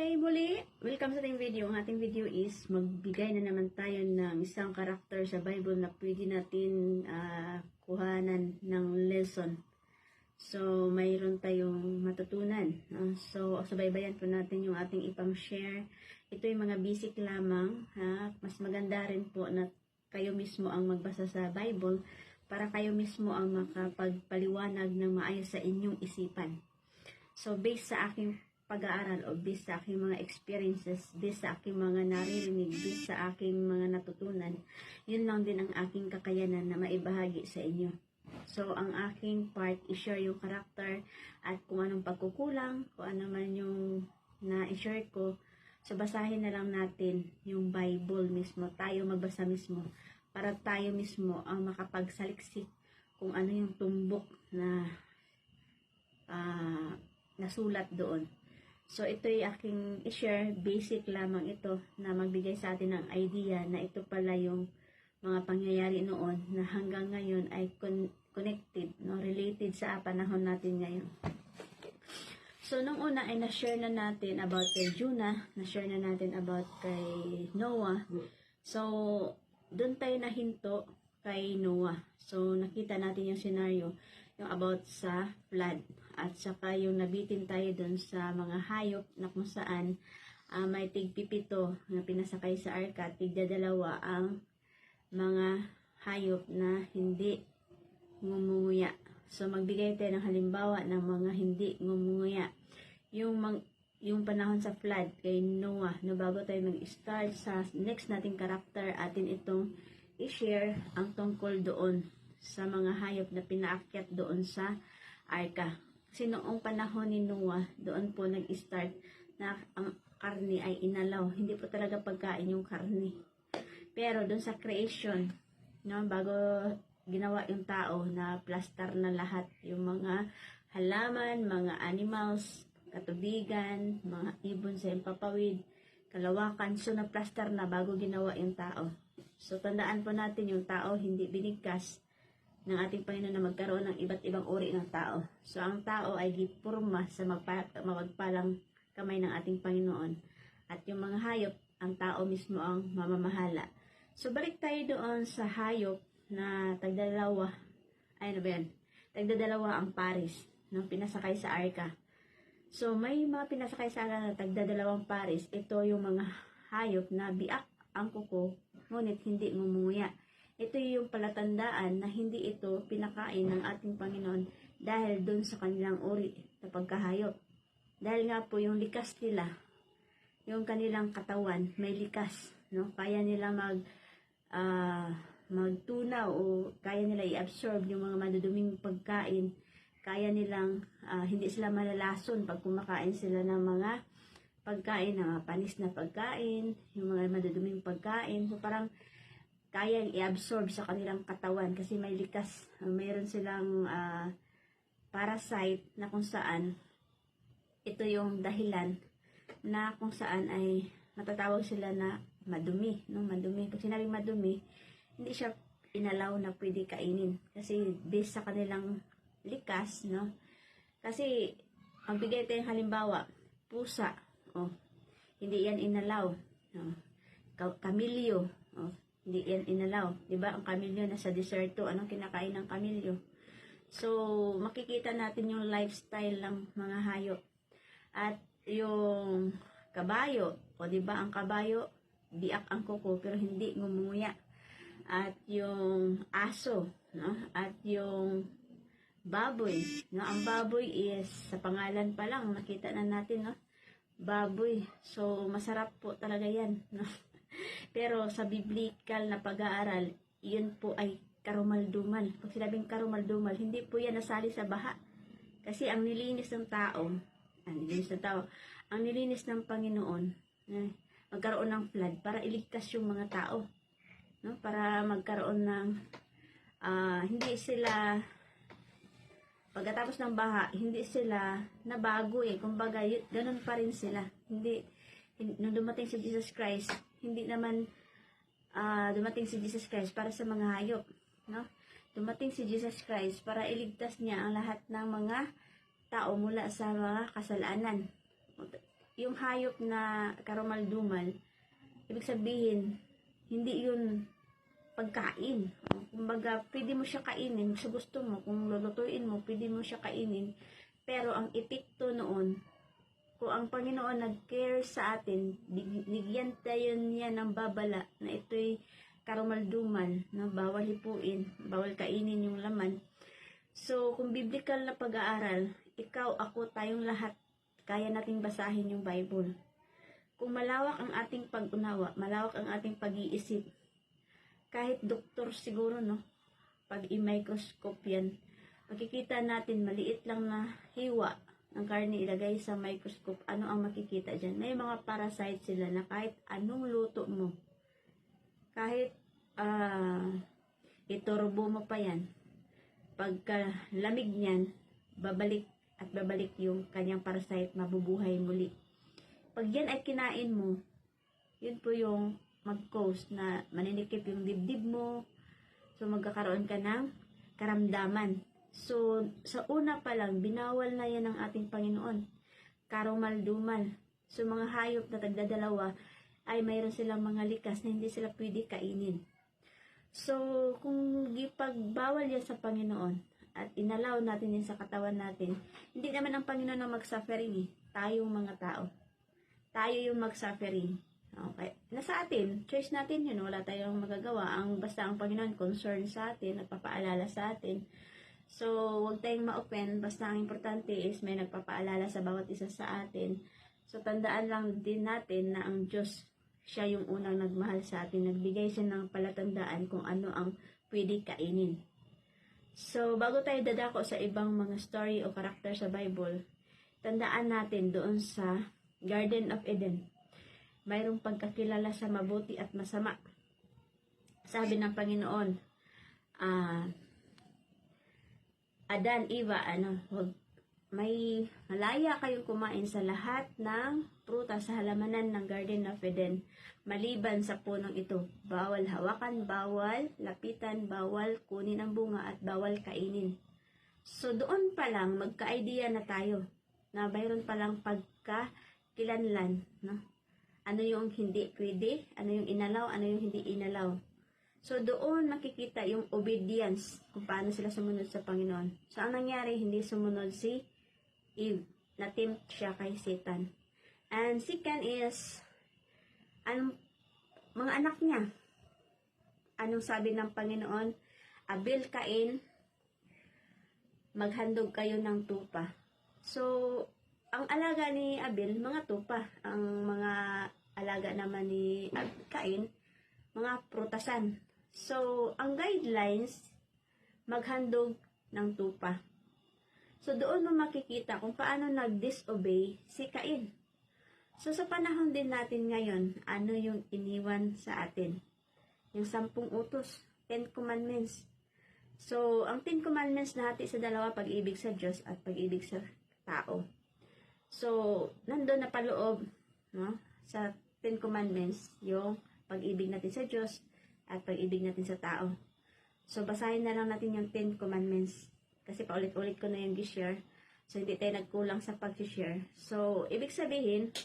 Okay, muli, welcome sa ating video. Ang ating video is magbigay na naman tayo ng isang karakter sa Bible na pwede natin kuhanan ng lesson. So, mayroon tayong matutunan. So, subaybayan po natin yung ating ipang-share. Ito yung mga basic lamang. Mas maganda rin po na kayo mismo ang magbasa sa Bible para kayo mismo ang makapagpaliwanag ng maayos sa inyong isipan. So, based sa aking pag-aaral o based sa aking mga experiences, based sa aking mga naririnig, based sa aking mga natutunan, yun lang din ang aking kakayanan na maibahagi sa inyo. So, ang aking part, i-share yung karakter at kung anong pagkukulang, kung ano man yung na-share ko. So, basahin na lang natin yung Bible mismo, tayo magbasa mismo, para tayo mismo ang makapagsaliksik kung ano yung tumbok na nasulat doon. So, ito yung aking i-share, basic lamang ito na magbigay sa atin ng idea na ito pala yung mga pangyayari noon na hanggang ngayon ay connected, no, related sa panahon natin ngayon. So, nung una ay na-share na natin about kay Jonah, na-share na natin about kay Noah. So, doon tayo nahinto kay Noah. So, nakita natin yung scenario, yung about sa flood. At saka yung nabitin tayo doon sa mga hayop na kung saan may tigpipito na pinasakay sa arka, tigdadalawa ang mga hayop na hindi ngumunguya. So, magbigay tayo ng halimbawa ng mga hindi ngumunguya. Yung panahon sa flood kay Noah, no, bago tayo mag-start sa next nating karakter, atin itong i-share ang tungkol doon sa mga hayop na pinaakyat doon sa arka. Kasi noong panahon ni Noah, doon po nag-start na ang karne ay inalaw. Hindi po talaga pagkain yung karne. Pero doon sa creation, no, bago ginawa yung tao na plaster na lahat yung mga halaman, mga animals, katubigan, mga ibon sa impapawid, kalawakan, so na-plaster na bago ginawa yung tao. So, tandaan po natin yung tao hindi binigkas ng ating Panginoon na magkaroon ng iba't ibang uri ng tao. So, ang tao ay gipurma sa mapagpalang kamay ng ating Panginoon. At yung mga hayop, ang tao mismo ang mamamahala. So, balik tayo doon sa hayop na tagdadalawa ang pares, no, pinasakay sa arka. So, may mga pinasakay sa arka na tagdadalawang pares. Ito yung mga hayop na biak ang kuko, ngunit hindi ngumunguya. Ito yung palatandaan na hindi ito pinakain ng ating Panginoon dahil dun sa kanilang uri na pagkahayop. Dahil nga po yung likas nila, yung kanilang katawan may likas, no? Kaya nila magtunaw o kaya nila i-absorb yung mga maduduming pagkain. Kaya nilang hindi sila malalason pag kumakain sila ng mga pagkain, na panis na pagkain, yung mga maduduming pagkain. So, parang kaya i-absorb sa kanilang katawan kasi may likas. Mayroon silang parasite na kung saan ito yung dahilan na kung saan ay matatawag sila na madumi. No? Madumi. Pag sinabing madumi, hindi siya inalaw na pwede kainin. Kasi based sa kanilang likas, no? Kasi, magbigay tayong halimbawa, pusa, hindi yan inalaw. Kamilyo, hindi yan inalaw. Diba? Ang kamilyo nasa deserto. Anong kinakain ng kamilyo? So, makikita natin yung lifestyle ng mga hayop. At yung kabayo, diba? Ang kabayo, biak ang kuko, pero hindi ngumunguya. At yung aso, no? At yung baboy, no? Ang baboy is, sa pangalan pa lang, nakita na natin, no? Baboy. So, masarap po talaga yan, no? Pero sa biblical na pag-aaral, yun po ay karumaldumal. Pag sinabing karumaldumal, hindi po yan nasali sa baha. Kasi ang nilinis ng tao, ang nilinis ng Panginoon, magkaroon ng flood para iligtas yung mga tao. No? Para magkaroon ng, hindi sila, pagkatapos ng baha, hindi sila nabago kumbaga, ganun pa rin sila. Nung dumating si Jesus Christ, hindi naman dumating si Jesus Christ para sa mga hayop. No? Dumating si Jesus Christ para iligtas niya ang lahat ng mga tao mula sa mga kasalanan. yung hayop na karumal-dumal, ibig sabihin, hindi yun pagkain. Kumbaga, pwede mo siya kainin sa gusto mo. Kung lulutuin mo, pwede mo siya kainin. Pero ang epekto noon, kung ang Panginoon nag-care sa atin, bigyan tayo niya ng babala na ito'y karumal-dumal, na bawal hipuin, bawal kainin yung laman. So, kung biblical na pag-aaral, ikaw, ako, tayong lahat, kaya nating basahin yung Bible. Kung malawak ang ating pag-unawa, malawak ang ating pag-iisip, kahit doktor siguro, no, pag i-microscope yan, makikita natin maliit lang na hiwa ng karne ilagay sa microscope, ano ang makikita dyan? May mga parasite sila na kahit anong luto mo, kahit iturbo mo pa yan, pagka lamig niyan, babalik at babalik yung kanyang parasite, mabubuhay muli. Pag yan ay kinain mo, yun po yung mag-cause na maninikip yung dibdib mo, so magkakaroon ka ng karamdaman. So, sa una pa lang, binawal na yan ng ating Panginoon. Karumal-dumal. So, mga hayop na tagdadalawa ay mayroon silang mga likas na hindi sila pwede kainin. So, kung ipagbawal yan sa Panginoon at inalaw natin yan sa katawan natin, hindi naman ang Panginoon ang mag-suffering eh. Tayong mga tao. Tayo yung mag-suffering. Okay. Nasa atin, choice natin yun. Wala tayong magagawa. Basta ang Panginoon concerned sa atin, nagpapaalala sa atin. So, huwag tayong ma-open. Basta ang importante is may nagpapaalala sa bawat isa sa atin. So, tandaan lang din natin na ang Diyos, siya yung unang nagmahal sa atin. Nagbigay siya ng palatandaan kung ano ang pwede kainin. So, bago tayo dadako sa ibang mga story o karakter sa Bible, tandaan natin doon sa Garden of Eden, mayroong pagkakilala sa mabuti at masama. Sabi ng Panginoon, Adan, Eva, may malaya kayong kumain sa lahat ng prutas sa halamanan ng Garden of Eden, maliban sa punong ito. Bawal hawakan, bawal lapitan, bawal kunin ang bunga, at bawal kainin. So, doon pa lang, magka-idea na tayo na mayroon palang pagkakilanlan, no? Ano yung hindi pwede, ano yung inalaw, ano yung hindi inalaw. So, doon makikita yung obedience, kung paano sila sumunod sa Panginoon. So, ang nangyari, hindi sumunod si Eve. Na-tempt siya kay Satan. And second is, mga anak niya. Anong sabi ng Panginoon? Abel, Cain, maghandog kayo ng tupa. So, ang alaga ni Abel, mga tupa. Ang mga alaga naman ni Cain, mga prutasan. So, ang guidelines, maghandog ng tupa. So, doon mo makikita kung paano nag-disobey si Cain. So, sa panahon din natin ngayon, ano yung iniwan sa atin? Yung 10 utos, 10 commandments. So, ang 10 commandments nahati sa dalawa, pag-ibig sa Diyos at pag-ibig sa tao. So, nandun na paloob, no, sa 10 commandments, yung pag-ibig natin sa Diyos at pag-ibig natin sa tao. So, basahin na lang natin yung 10 commandments. Kasi paulit-ulit ko na yung gi-share. So, hindi tayo nagkulang sa pag-share. So, ibig sabihin,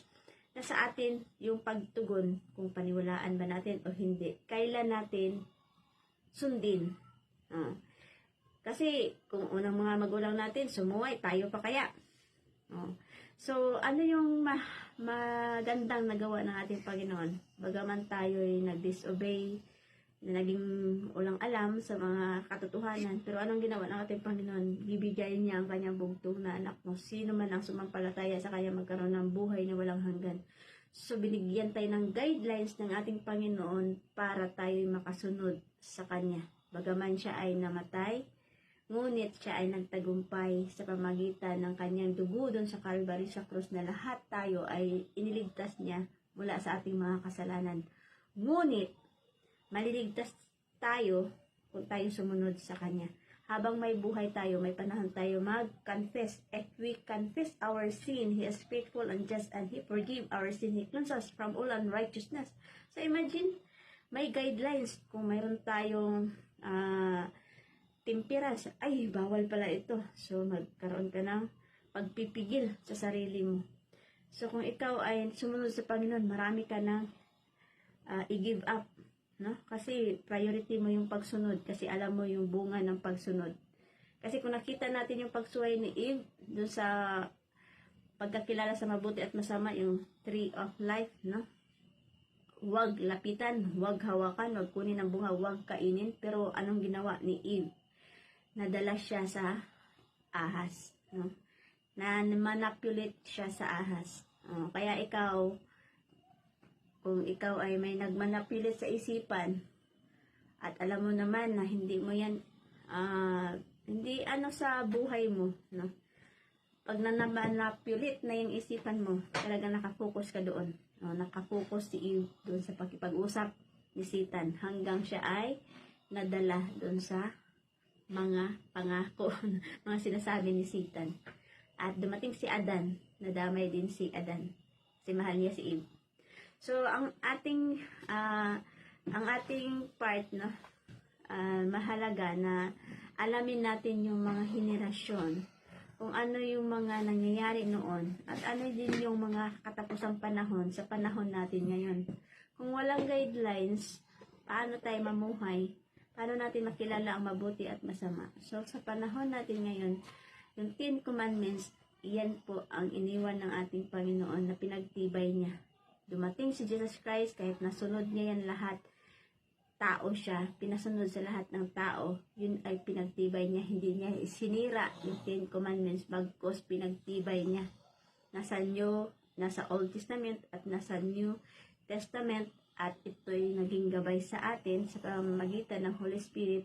nasa atin yung pagtugon kung paniwalaan ba natin o hindi. Kailan natin sundin. Kasi, kung unang mga magulang natin, sumuway, tayo pa kaya. So, ano yung magandang nagawa ng ating Panginoon? Bagaman tayo'y nag-disobey, na naging ulang alam sa mga katotohanan. Pero anong ginawa ng ating Panginoon? Bibigay niya ang kanyang bugtong na anak mo. Sino man ang sumampalataya sa kanya magkaroon ng buhay na walang hanggan. So, binigyan tayo ng guidelines ng ating Panginoon para tayo'y makasunod sa kanya. Bagaman siya ay namatay, ngunit siya ay nagtagumpay sa pamagitan ng kanyang dugo doon sa Calvary sa krus, na lahat tayo ay iniligtas niya mula sa ating mga kasalanan. Ngunit, maliligtas tayo kung tayo sumunod sa Kanya. Habang may buhay tayo, may panahon tayo mag-confess. If we confess our sin, He is faithful and just, and He forgive our sin. He cleanses us from all unrighteousness. So imagine, may guidelines. Kung mayroon tayong temperance, ay, bawal pala ito. So magkaroon ka ng pagpipigil sa sarili mo. So, kung ikaw ay sumunod sa Panginoon, marami ka nang i-give up, no? Kasi priority mo yung pagsunod, kasi alam mo yung bunga ng pagsunod. Kasi kung nakita natin yung pagsuway ni Eve, dun sa pagkakilala sa mabuti at masama, yung tree of life, no? Huwag lapitan, huwag hawakan, huwag kunin ang bunga, huwag kainin. Pero anong ginawa ni Eve? Nadala siya sa ahas, no? Na manipulate siya sa ahas. Kaya ikaw, kung ikaw ay may nagmanipulate sa isipan, at alam mo naman na hindi mo yan, hindi sa buhay mo, no? Pag nanamanipulate na yung isipan mo, talaga nakafocus ka doon. Nakafocus si Eve doon sa pag-usap ni Satan hanggang siya ay nadala doon sa mga pangako, mga sinasabi ni Satan. At dumating si Adan, nadamay din si Adan. Si mahal niya si Eve. So, ang ating part, no, mahalaga na alamin natin yung mga henerasyon, kung ano yung mga nangyayari noon, at ano din yung mga katapusang panahon sa panahon natin ngayon. Kung walang guidelines, paano tayo mamuhay? Paano natin makilala ang mabuti at masama? So, sa panahon natin ngayon, yung 10 Commandments, iyan po ang iniwan ng ating Panginoon na pinagtibay niya. Dumating si Jesus Christ, kahit nasunod niya yan lahat, tao siya, pinasunod sa lahat ng tao, yun ay pinagtibay niya. Hindi niya sinira yung 10 Commandments, bagkos pinagtibay niya. Nasa Old Testament at nasa New Testament, at ito'y naging gabay sa atin sa pamamagitan ng Holy Spirit.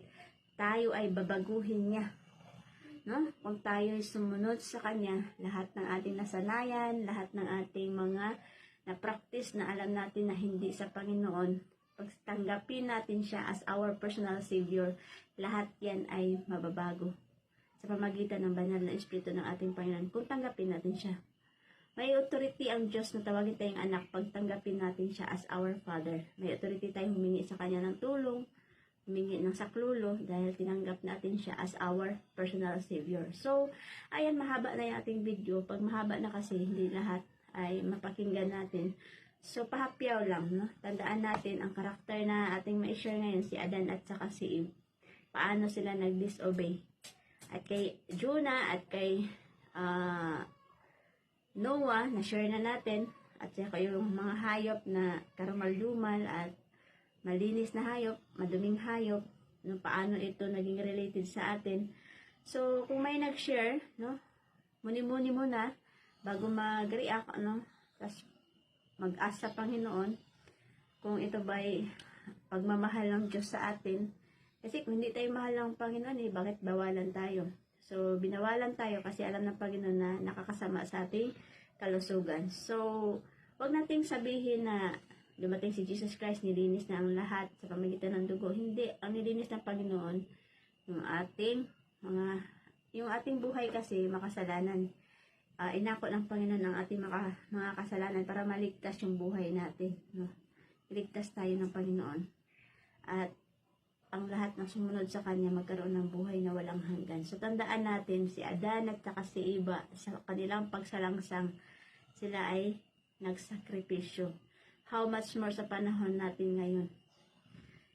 Tayo ay babaguhin niya, no? Kung tayo ay sumunod sa Kanya, lahat ng ating nasanayan, lahat ng ating mga na-practice na alam natin na hindi sa Panginoon, pagtanggapin natin siya as our personal Savior, lahat yan ay mababago sa pamagitan ng banal na Espiritu ng ating Panginoon. Kung tanggapin natin siya, may authority ang Diyos na tawagin tayong anak pag tanggapin natin siya as our Father. May authority tayong humingi sa Kanya ng tulong, humingi ng saklulo, dahil tinanggap natin siya as our personal Savior. So, ayan, mahaba na yung ating video. Pag mahaba na kasi, hindi lahat ay mapakinggan natin. So, pahapyaw lang, no? Tandaan natin ang karakter na ating ma-share ngayon, si Adan at saka si Eve. Paano sila nag-disobey. At kay Jonah at kay Noah, na-share na natin. At saka yung mga hayop na karumal-dumal at malinis na hayop, maduming hayop, no, paano ito naging related sa atin. So, kung may nag-share, no, muni-muni muna bago mag-react, no, tapos mag-ask sa Panginoon kung ito ba'y pagmamahal ng Diyos sa atin. Kasi kung hindi tayo mahal ng Panginoon, bakit bawalan tayo? So, binawalan tayo kasi alam ng Panginoon na nakakasama sa ating kalusugan. So, wag nating sabihin na dumating si Jesus Christ, nilinis na ang lahat sa pamamagitan ng dugo. Hindi, ang nilinis ng Panginoon, yung ating buhay kasi makasalanan. Inako ng Panginoon ang ating mga kasalanan para maligtas yung buhay natin, no? Iligtas tayo ng Panginoon. At ang lahat ng sumunod sa Kanya magkaroon ng buhay na walang hanggan. So, tandaan natin, si Adan at saka si Eva, sa kanilang pagsalangsang, sila ay nagsakripisyo. How much more sa panahon natin ngayon?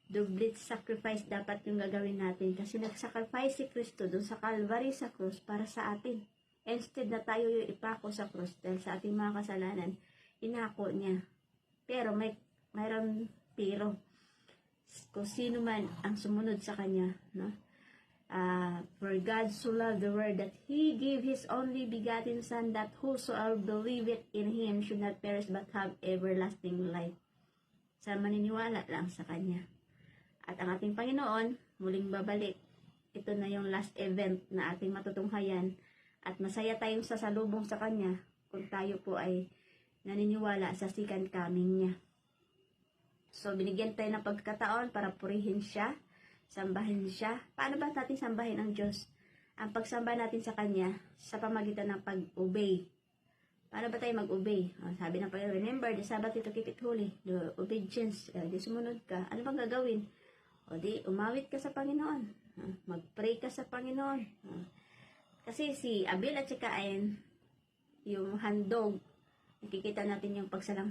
Double sacrifice dapat yung gagawin natin kasi nag-sacrifice si Kristo doon sa Calvary sa krus para sa atin. Instead na tayo yung ipako sa krus dahil sa ating mga kasalanan, inako niya. Pero mayroon pero. Kung sino man ang sumunod sa Kanya, no? For God so loved the world that He gave His only begotten Son, that whosoever believeth in Him should not perish but have everlasting life. Sa maniniwala lang sa Kanya. At ang ating Panginoon, muling babalik. Ito na yung last event na ating matutunghayan. At masaya tayong sasalubong sa Kanya kung tayo po ay naniniwala sa second coming niya. So, binigyan tayo ng pagkataon para purihin siya, sambahin siya. Paano ba natin sambahin ang Diyos? Ang pagsamba natin sa Kanya sa pamagitan ng pag-obey. Paano ba tayo mag-obey? Sabi ng Panginoon, remember the Sabbath to keep it holy. The obedience, di sumunod ka. Ano bang gagawin? O di, umawit ka sa Panginoon. Mag-pray ka sa Panginoon. Kasi si Abel at si Cain, yung handog, nakikita natin yung pagsalang